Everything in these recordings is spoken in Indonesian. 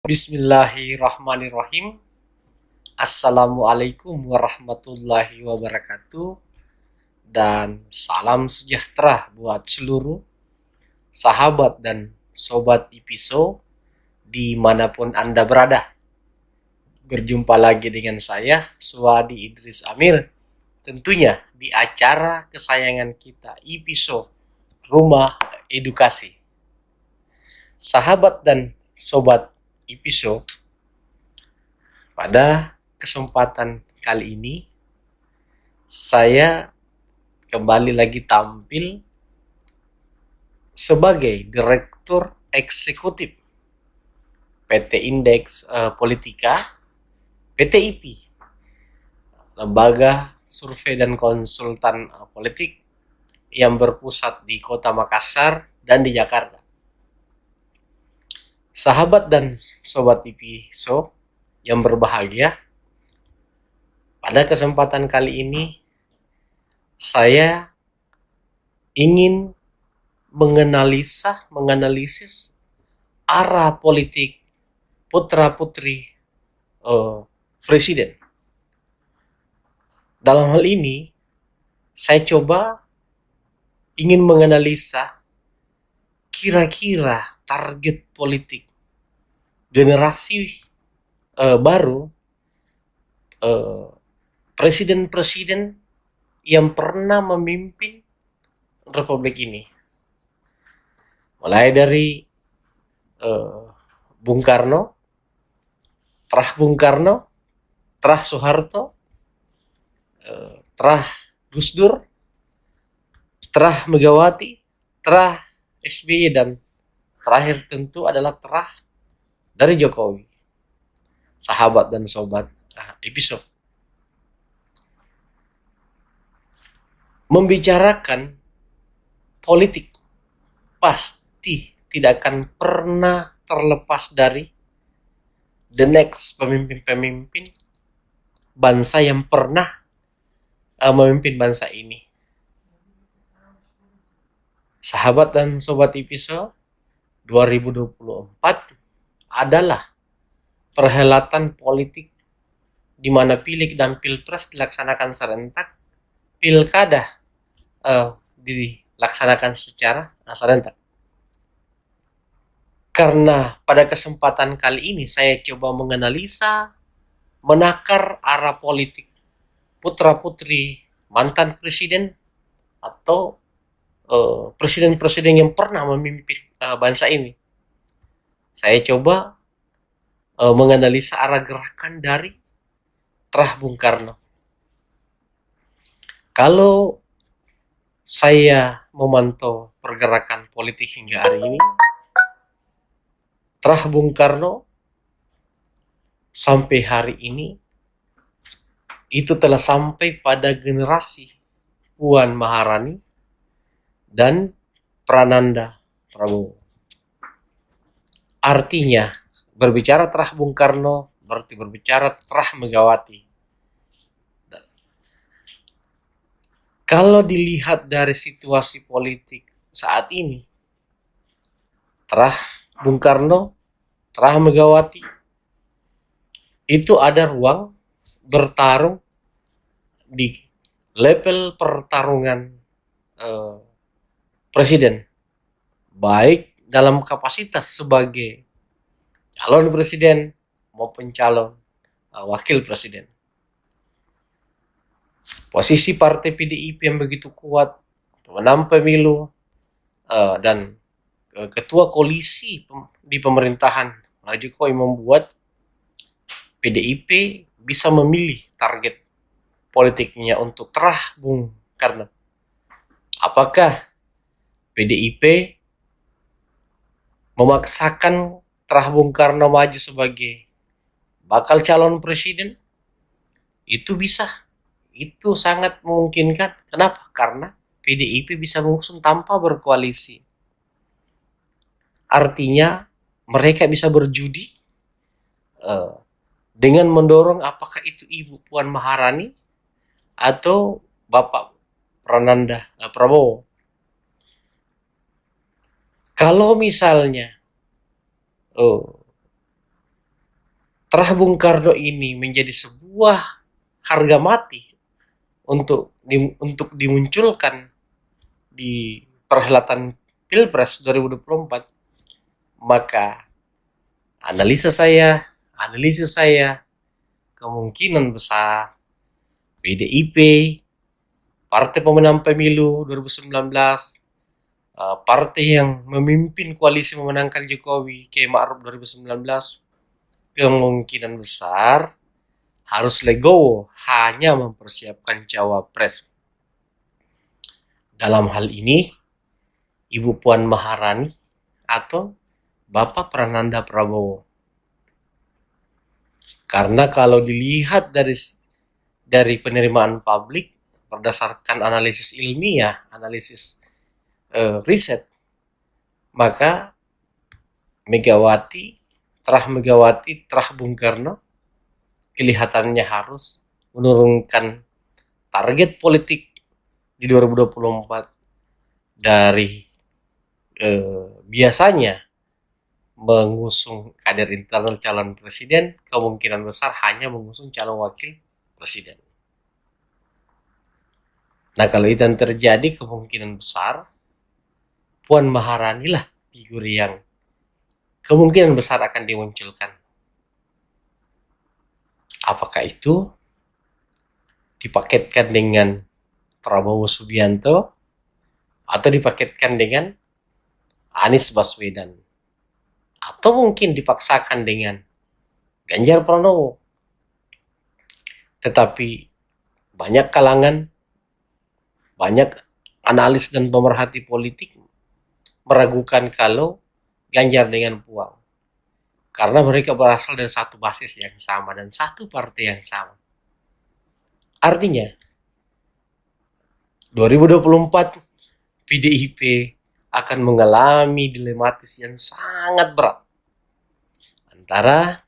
Bismillahirrahmanirrahim. Assalamualaikum warahmatullahi wabarakatuh. Dan salam sejahtera buat seluruh sahabat dan sobat IPISO dimanapun Anda berada. Berjumpa lagi dengan saya, Suwadi Idris Amir. Tentunya di acara kesayangan kita, IPISO Rumah Edukasi. Sahabat dan sobat IPISO, pada kesempatan kali ini saya kembali lagi tampil sebagai Direktur Eksekutif PT Indeks Politika, PT IPI, lembaga survei dan konsultan politik yang berpusat di Kota Makassar dan di Jakarta. Sahabat dan sobat IPISO yang berbahagia, pada kesempatan kali ini saya ingin menganalisis arah politik putra-putri presiden. Dalam hal ini, saya coba ingin menganalisa kira-kira target politik generasi baru presiden-presiden yang pernah memimpin Republik ini. Mulai dari Bung Karno, terah Soeharto, terah Gus Dur, terah Megawati, terah SBY, dan terakhir tentu adalah terah dari Jokowi. Sahabat dan sobat IPISO, membicarakan politik pasti tidak akan pernah terlepas dari the next pemimpin-pemimpin bangsa yang pernah memimpin bangsa ini. Sahabat dan sobat IPISO, 2024 adalah perhelatan politik di mana pileg dan pilpres dilaksanakan serentak, pilkada dilaksanakan secara serentak. Karena pada kesempatan kali ini saya coba menganalisa, menakar arah politik putra-putri mantan presiden atau presiden-presiden yang pernah memimpin bangsa ini. Saya coba menganalisa arah gerakan dari terah Bung Karno. Kalau saya memantau pergerakan politik hingga hari ini, terah Bung Karno sampai hari ini itu telah sampai pada generasi Puan Maharani dan Prananda Prabowo. Artinya, berbicara terah Bung Karno berarti berbicara terah Megawati. Kalau dilihat dari situasi politik saat ini, terah Bung Karno, terah Megawati, itu ada ruang bertarung di level pertarungan presiden, baik dalam kapasitas sebagai calon presiden maupun calon wakil presiden. Posisi partai PDIP yang begitu kuat, pemenang pemilu, dan ketua koalisi di pemerintahan Jokowi membuat PDIP bisa memilih target politiknya untuk terah Bung Karno. Apakah PDIP memaksakan terah Bung Karno maju sebagai bakal calon presiden? Itu bisa. Itu sangat memungkinkan. Kenapa? Karena PDIP bisa mengusung tanpa berkoalisi. Artinya mereka bisa berjudi dengan mendorong apakah itu Ibu Puan Maharani atau Bapak Prananda Prabowo. Kalau misalnya Terah Bung Karno ini menjadi sebuah harga mati untuk dimunculkan di perhelatan Pilpres 2024, maka analisis saya kemungkinan besar PDIP, Partai Pemenang Pemilu 2019, partai yang memimpin koalisi memenangkan Jokowi, Kiai Ma'ruf 2019, kemungkinan besar harus legowo hanya mempersiapkan cawapres. Dalam hal ini, Ibu Puan Maharani atau Bapak Prananda Prabowo. Karena kalau dilihat dari penerimaan publik berdasarkan analisis ilmiah, analisis riset, maka Megawati, terah Bung Karno kelihatannya harus menurunkan target politik di 2024 dari biasanya mengusung kader internal calon presiden, kemungkinan besar hanya mengusung calon wakil presiden. Nah, kalau itu yang terjadi, kemungkinan besar Puan Maharani lah figur yang kemungkinan besar akan dimunculkan. Apakah itu dipaketkan dengan Prabowo Subianto atau dipaketkan dengan Anies Baswedan, atau mungkin dipaksakan dengan Ganjar Pranowo. Tetapi banyak kalangan, banyak analis dan pemerhati politik meragukan kalau Ganjar dengan Puan, karena mereka berasal dari satu basis yang sama dan satu partai yang sama. Artinya 2024 PDIP akan mengalami dilematis yang sangat berat antara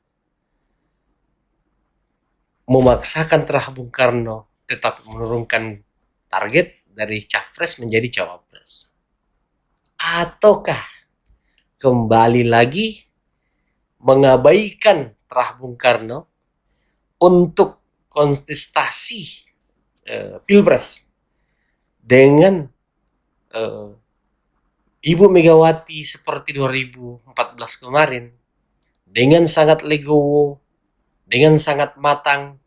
memaksakan Terah Bung Karno tetap menurunkan target dari capres menjadi cawapres, ataukah kembali lagi mengabaikan Terah Bung Karno untuk kontestasi Pilpres dengan Ibu Megawati seperti 2014 kemarin, dengan sangat legowo, dengan sangat matang,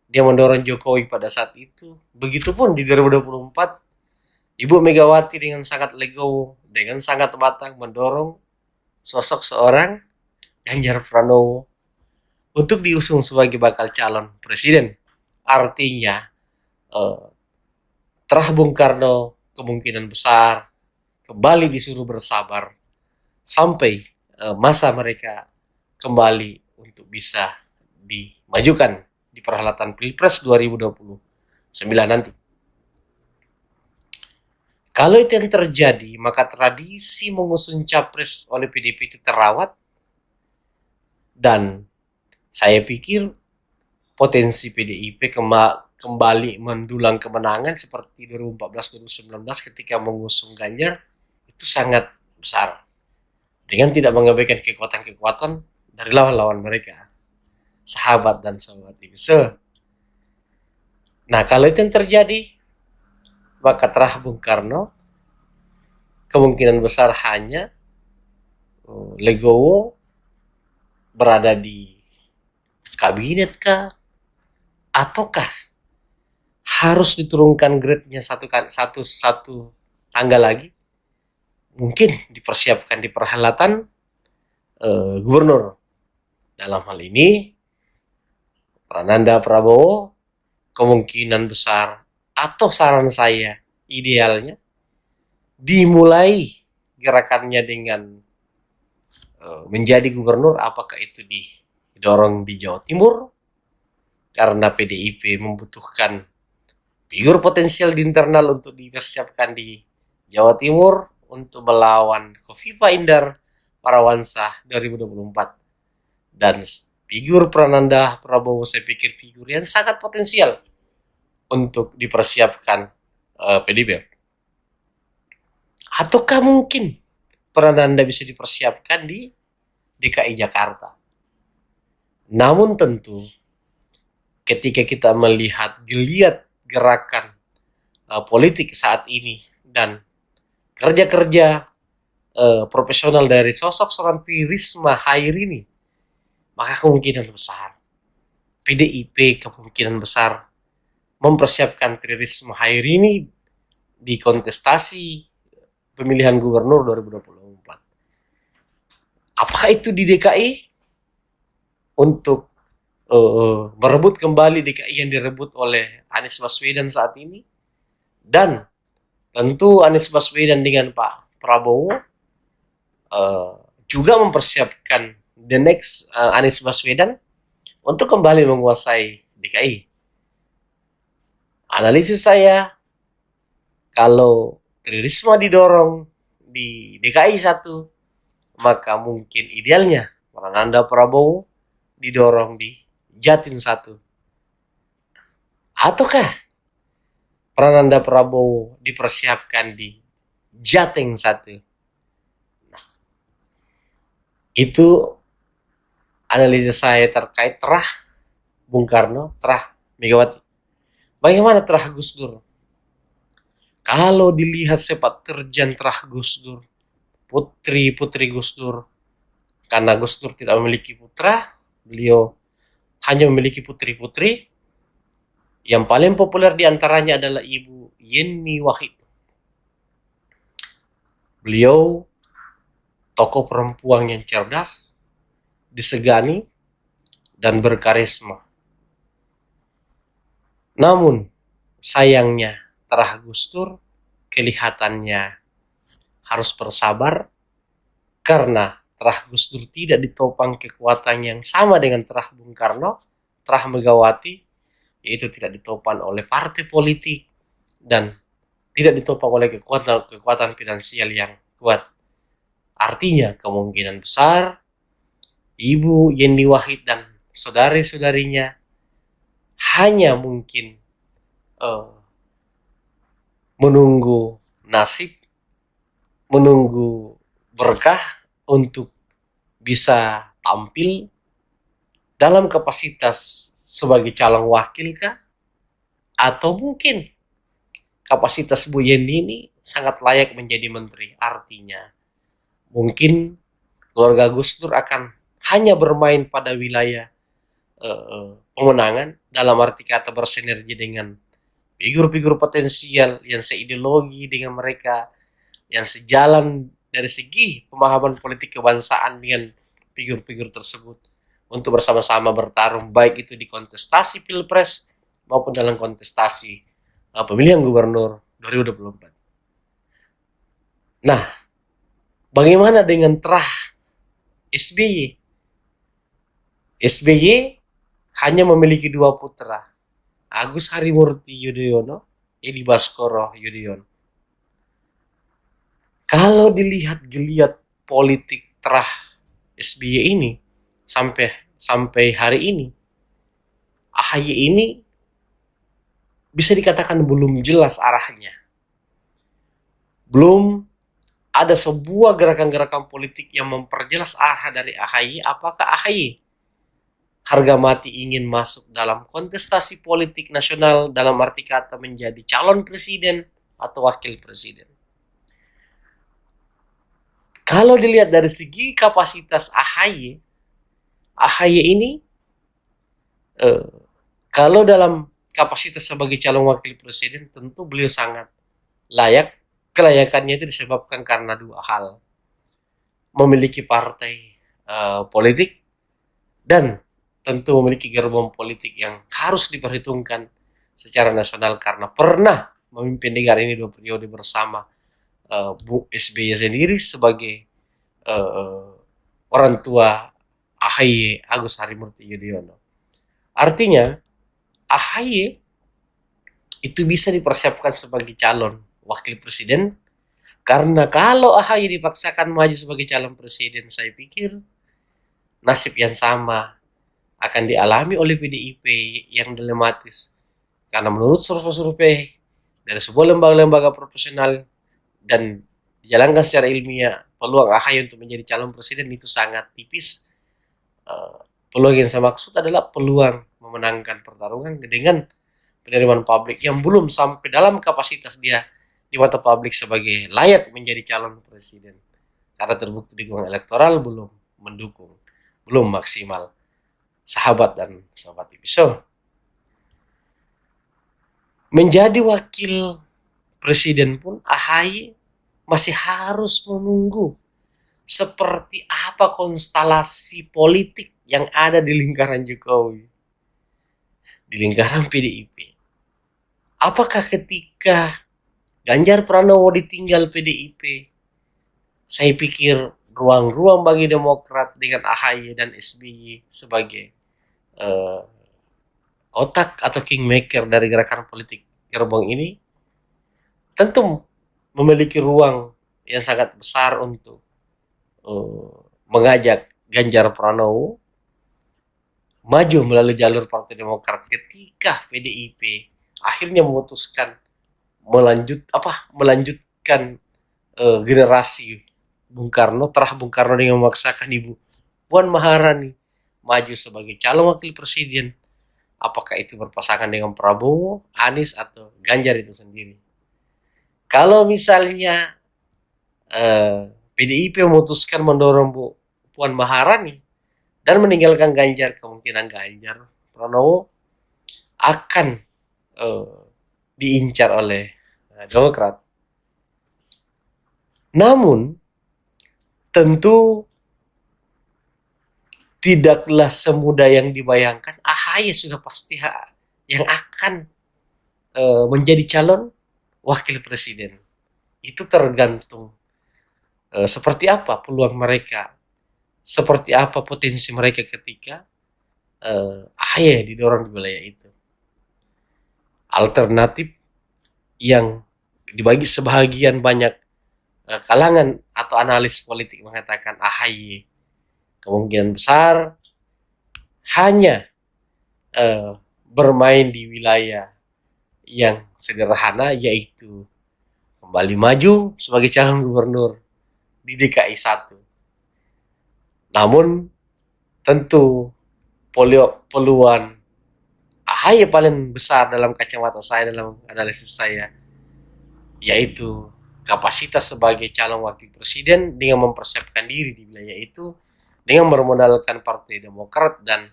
dia mendorong Jokowi pada saat itu. Begitupun di 2024, Ibu Megawati dengan sangat legowo, dengan sangat matang mendorong sosok seorang Ganjar Pranowo untuk diusung sebagai bakal calon presiden. Artinya, Terah Bung Karno kemungkinan besar kembali disuruh bersabar sampai masa mereka kembali untuk bisa dimajukan di perhelatan Pilpres 2029 nanti. Kalau itu yang terjadi, maka tradisi mengusung capres oleh PDIP itu terawat, dan saya pikir potensi PDIP kembali mendulang kemenangan seperti 2014-2019 ketika mengusung Ganjar itu sangat besar, dengan tidak mengabaikan kekuatan-kekuatan dari lawan-lawan mereka, sahabat dan sahabat IBC. Nah, kalau itu yang terjadi, maka Terah Bung Karno kemungkinan besar hanya legowo berada di kabinet kah, ataukah harus diturunkan grade-nya satu tangga lagi, mungkin dipersiapkan di perhelatan gubernur. Dalam hal ini Prananda Prabowo kemungkinan besar, atau saran saya idealnya dimulai gerakannya dengan menjadi gubernur. Apakah itu didorong di Jawa Timur karena PDIP membutuhkan figur potensial di internal untuk dipersiapkan di Jawa Timur untuk melawan Kofifa Indar Parawansa 2024, dan figur Prananda Prabowo saya pikir figur yang sangat potensial untuk dipersiapkan PDIP. Ataukah mungkin Prananda bisa dipersiapkan di DKI Jakarta? Namun tentu ketika kita melihat geliat gerakan politik saat ini dan kerja-kerja profesional dari sosok seorang Tri Risma Hairi, maka kemungkinan besar PDIP kemungkinan besar mempersiapkan Tri Risma Hairi di kontestasi pemilihan gubernur 2024. Apakah itu di DKI untuk merebut kembali DKI yang direbut oleh Anies Baswedan saat ini? Dan tentu Anies Baswedan dengan Pak Prabowo juga mempersiapkan the next Anies Baswedan untuk kembali menguasai DKI. Analisis saya, kalau Tri Risma didorong di DKI 1, maka mungkin idealnya Prananda Prabowo didorong di Jatim 1. Ataukah Prananda Prabowo dipersiapkan di Jateng 1? Nah, itu analisis saya terkait terah Bung Karno, terah Megawati. Bagaimana terah Gus Dur? Kalau dilihat sepak terjang terah Gus Dur, putri-putri Gus Dur, karena Gus Dur tidak memiliki putra, beliau hanya memiliki putri-putri. Yang paling populer diantaranya adalah Ibu Yeni Wahid. Beliau tokoh perempuan yang cerdas, disegani, dan berkarisma. Namun, sayangnya terah Gus Dur kelihatannya harus bersabar karena terah Gus Dur tidak ditopang kekuatan yang sama dengan terah Bung Karno, terah Megawati, yaitu tidak ditopang oleh partai politik dan tidak ditopang oleh kekuatan finansial yang kuat. Artinya kemungkinan besar Ibu Yeni Wahid dan saudari-saudarinya hanya mungkin menunggu nasib, menunggu berkah untuk bisa tampil dalam kapasitas sebagai calon wakil kah? Atau mungkin kapasitas Bu Yeni ini sangat layak menjadi menteri. Artinya mungkin keluarga Gus Dur akan hanya bermain pada wilayah pemenangan, dalam arti kata bersinergi dengan figur-figur potensial yang seideologi dengan mereka, yang sejalan dari segi pemahaman politik kebangsaan dengan figur-figur tersebut, untuk bersama-sama bertarung baik itu di kontestasi Pilpres maupun dalam kontestasi pemilihan gubernur 2024. Nah, bagaimana dengan terah SBY? SBY hanya memiliki 2 putra, Agus Harimurti Yudhoyono, Edi Baskoro Yudhoyono. Kalau dilihat geliat politik terah SBY ini sampai hari ini, AHY ini bisa dikatakan belum jelas arahnya. Belum ada sebuah gerakan-gerakan politik yang memperjelas arah dari AHY. Apakah AHY harga mati ingin masuk dalam kontestasi politik nasional dalam arti kata menjadi calon presiden atau wakil presiden? Kalau dilihat dari segi kapasitas AHY ini kalau dalam kapasitas sebagai calon wakil presiden tentu beliau sangat layak. Kelayakannya itu disebabkan karena 2 hal. Memiliki partai politik dan tentu memiliki gerbong politik yang harus diperhitungkan secara nasional karena pernah memimpin negara ini 2 periode bersama Bu SBY sendiri sebagai orang tua AHY, Agus Harimurti Yudhoyono. Artinya AHY itu bisa dipersiapkan sebagai calon wakil presiden, karena kalau AHY dipaksakan maju sebagai calon presiden, saya pikir nasib yang sama akan dialami oleh PDIP yang dilematis. Karena menurut survei dari sebuah lembaga-lembaga profesional dan dijalankan secara ilmiah, peluang AHY untuk menjadi calon presiden itu sangat tipis. Peluang yang saya maksud adalah peluang memenangkan pertarungan dengan penerimaan publik yang belum sampai dalam kapasitas dia di mata publik sebagai layak menjadi calon presiden. Karena terbukti dukungan elektoral belum mendukung, belum maksimal. Sahabat dan sahabat episode. Menjadi wakil presiden pun AHY masih harus menunggu seperti apa konstelasi politik yang ada di lingkaran Jokowi, di lingkaran PDIP. Apakah ketika Ganjar Pranowo ditinggal PDIP, saya pikir ruang-ruang bagi Demokrat dengan AHY dan SBY sebagai otak atau kingmaker dari gerakan politik gerbong ini tentu memiliki ruang yang sangat besar untuk mengajak Ganjar Pranowo maju melalui jalur Partai Demokrat ketika PDIP akhirnya memutuskan melanjutkan generasi Bung Karno, terah Bung Karno dengan memaksakan Ibu Puan Maharani maju sebagai calon wakil presiden. Apakah itu berpasangan dengan Prabowo, Anies, atau Ganjar itu sendiri. Kalau misalnya PDIP memutuskan mendorong Bu Puan Maharani dan meninggalkan Ganjar, kemungkinan Ganjar Pranowo akan diincar oleh Demokrat. Namun tentu tidaklah semudah yang dibayangkan. AHY sudah pasti yang akan menjadi calon wakil presiden. Itu tergantung seperti apa peluang mereka, seperti apa potensi mereka ketika AHY didorong di wilayah itu. Alternatif yang dibagi sebagian banyak kalangan atau analis politik mengatakan AHY kemungkinan besar hanya bermain di wilayah yang sederhana, yaitu kembali maju sebagai calon gubernur di DKI 1. Namun tentu peluang AHY paling besar dalam kacamata saya, dalam analisis saya, yaitu kapasitas sebagai calon wakil presiden dengan mempersiapkan diri di wilayah itu dengan bermodalkan Partai Demokrat dan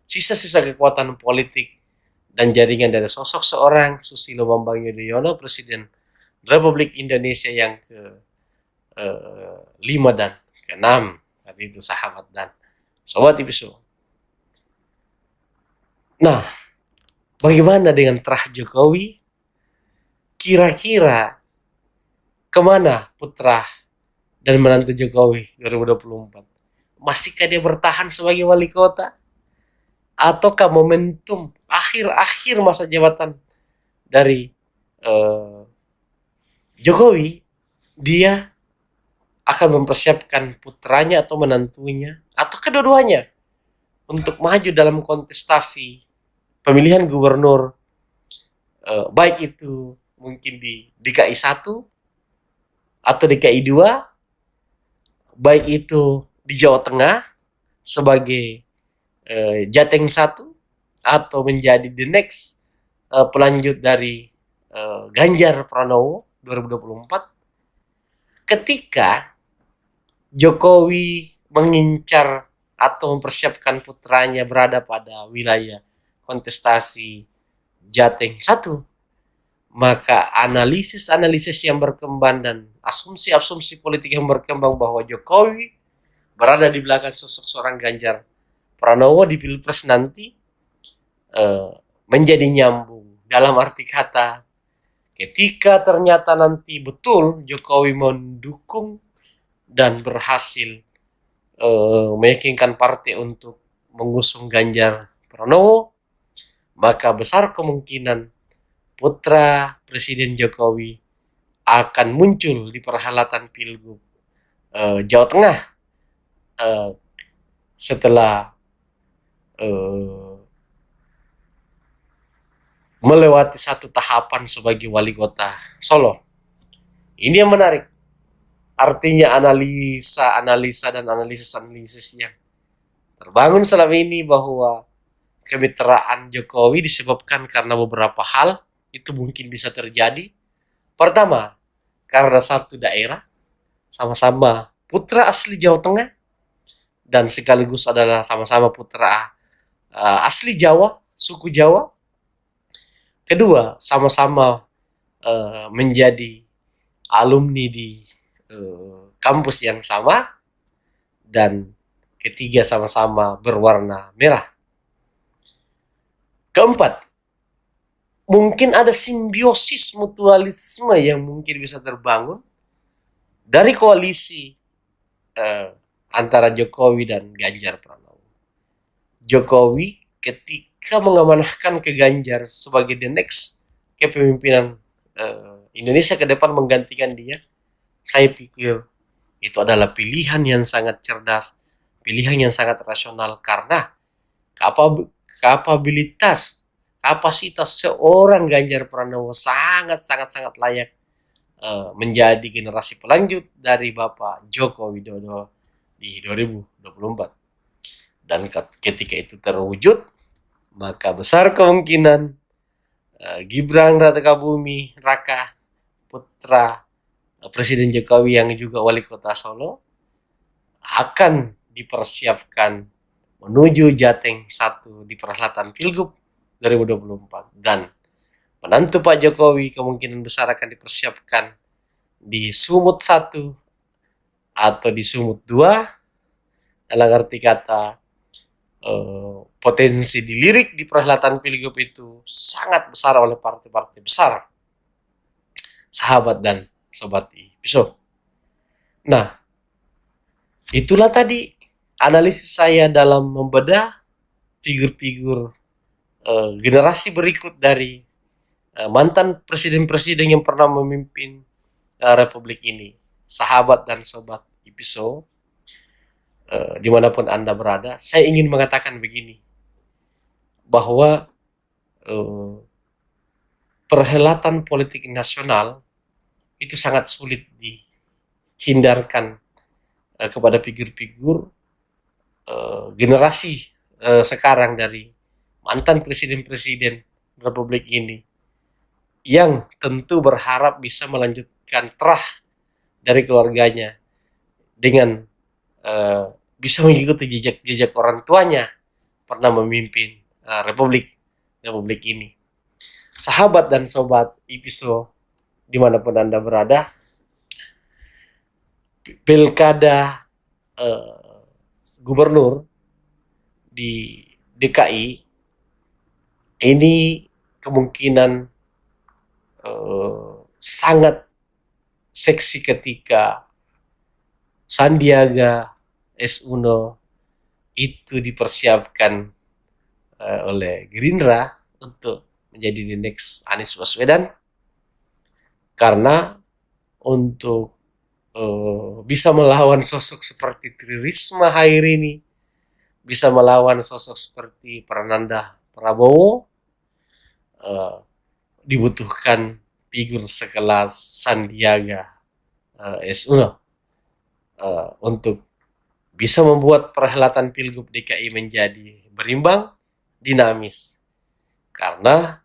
sisa-sisa kekuatan politik dan jaringan dari sosok seorang Susilo Bambang Yudhoyono, Presiden Republik Indonesia yang ke-5 dan ke-6. Tadi itu sahabat dan sobat episode. Nah, bagaimana dengan terah Jokowi? Kira-kira kemana putra dan menantu Jokowi 2024? Masihkah dia bertahan sebagai wali kota? Ataukah momentum akhir masa jabatan dari Jokowi, dia akan mempersiapkan putranya atau menantunya atau kedua-duanya untuk maju dalam kontestasi pemilihan gubernur, baik itu mungkin di DKI 1 atau DKI 2, baik itu di Jawa Tengah sebagai Jateng 1 atau menjadi the next pelanjut dari Ganjar Pranowo 2024, ketika Jokowi mengincar atau mempersiapkan putranya berada pada wilayah kontestasi Jateng 1, maka analisis yang berkembang dan asumsi politik yang berkembang bahwa Jokowi berada di belakang sosok seorang Ganjar Pranowo di Pilpres nanti menjadi nyambung. Dalam arti kata, ketika ternyata nanti betul Jokowi mendukung dan berhasil meyakinkan partai untuk mengusung Ganjar Pranowo, maka besar kemungkinan putra Presiden Jokowi akan muncul di perhelatan Pilgub Jawa Tengah setelah melewati satu tahapan sebagai wali kota Solo. Ini yang menarik. Artinya analisa dan analisis yang terbangun selama ini bahwa kemitraan Jokowi disebabkan karena beberapa hal itu mungkin bisa terjadi. Pertama, karena satu daerah sama-sama putra asli Jawa Tengah dan sekaligus adalah sama-sama putra asli Jawa, suku Jawa. Kedua, sama-sama menjadi alumni di kampus yang sama. Dan ketiga, sama-sama berwarna merah. Keempat, mungkin ada simbiosis mutualisme yang mungkin bisa terbangun dari koalisi antara Jokowi dan Ganjar Pranowo. Jokowi ketika mengamanahkan ke Ganjar sebagai the next kepemimpinan Indonesia ke depan menggantikan dia, saya pikir itu adalah pilihan yang sangat cerdas, pilihan yang sangat rasional, karena kapasitas seorang Ganjar Pranowo sangat layak menjadi generasi pelanjut dari Bapak Joko Widodo di 2024. Dan ketika itu terwujud, maka besar kemungkinan Gibran Raka putra Presiden Jokowi yang juga wali kota Solo akan dipersiapkan menuju Jateng 1 di perhelatan Pilgub 2024. Dan menantu Pak Jokowi kemungkinan besar akan dipersiapkan di Sumut 1 atau di Sumut 2, dalam arti kata potensi dilirik di perhelatan Pilgub itu sangat besar oleh partai-partai besar, sahabat dan sobat IPISO. Nah, itulah tadi analisis saya dalam membedah figur-figur generasi berikut dari mantan presiden-presiden yang pernah memimpin Republik ini. Sahabat dan sobat IPISO, dimanapun Anda berada, saya ingin mengatakan begini, bahwa perhelatan politik nasional itu sangat sulit dihindarkan kepada figur-figur generasi sekarang dari mantan presiden-presiden Republik ini, yang tentu berharap bisa melanjutkan terah dari keluarganya dengan bisa mengikuti jejak orang tuanya pernah memimpin Republik ini. Sahabat dan sobat IPISO dimanapun Anda berada, pilkada gubernur di DKI ini kemungkinan sangat seksi ketika Sandiaga Uno itu dipersiapkan oleh Gerindra untuk menjadi the next Anies Baswedan, karena untuk bisa melawan sosok seperti Tri Risma Hairini, bisa melawan sosok seperti Prananda Prabowo, dibutuhkan figur sekelas Sandiaga Uno untuk bisa membuat perhelatan Pilgub DKI menjadi berimbang, dinamis. Karena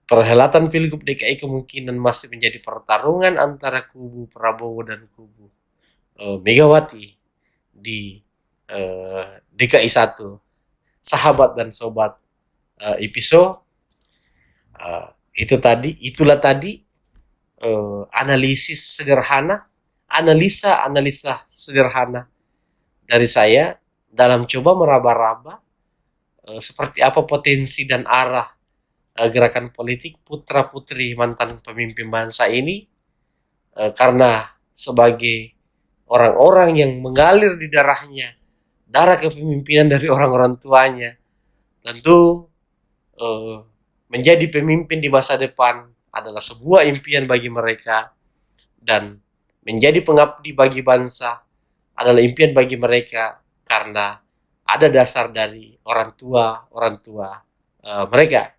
perhelatan Pilgub DKI kemungkinan masih menjadi pertarungan antara kubu Prabowo dan kubu Megawati di DKI 1. Sahabat dan sobat IPISO, itulah tadi analisa sederhana dari saya dalam coba meraba-raba seperti apa potensi dan arah gerakan politik putra-putri mantan pemimpin bangsa ini, karena sebagai orang-orang yang mengalir di darahnya darah kepemimpinan dari orang-orang tuanya, tentu menjadi pemimpin di masa depan adalah sebuah impian bagi mereka, dan menjadi pengabdi bagi bangsa adalah impian bagi mereka, karena ada dasar dari orang tua mereka.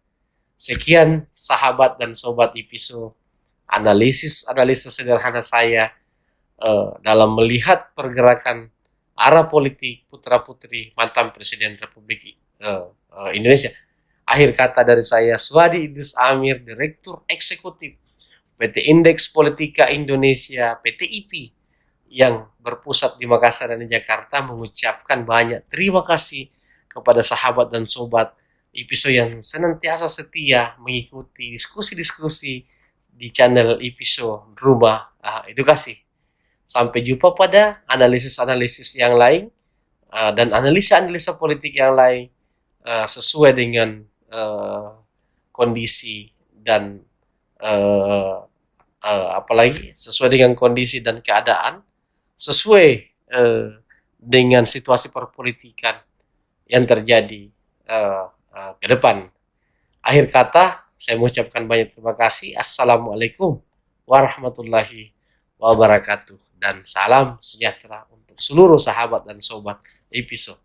Sekian sahabat dan sobat IPISO, analisis sederhana saya dalam melihat pergerakan arah politik putra-putri mantan Presiden Republik Indonesia. Akhir kata dari saya, Swadi Idris Amir, Direktur Eksekutif PT Indeks Politika Indonesia, PT IP, yang berpusat di Makassar dan di Jakarta, mengucapkan banyak terima kasih kepada sahabat dan sobat IPSO yang senantiasa setia mengikuti diskusi-diskusi di channel IPSO Rumah Edukasi. Sampai jumpa pada analisis-analisis yang lain dan analisa-analisa politik yang lain sesuai dengan kondisi dan apalagi sesuai dengan kondisi dan keadaan, sesuai dengan situasi perpolitikan yang terjadi ke depan. Akhir kata, saya mengucapkan banyak terima kasih. Assalamualaikum warahmatullahi wabarakatuh. Dan salam sejahtera untuk seluruh sahabat dan sobat episode.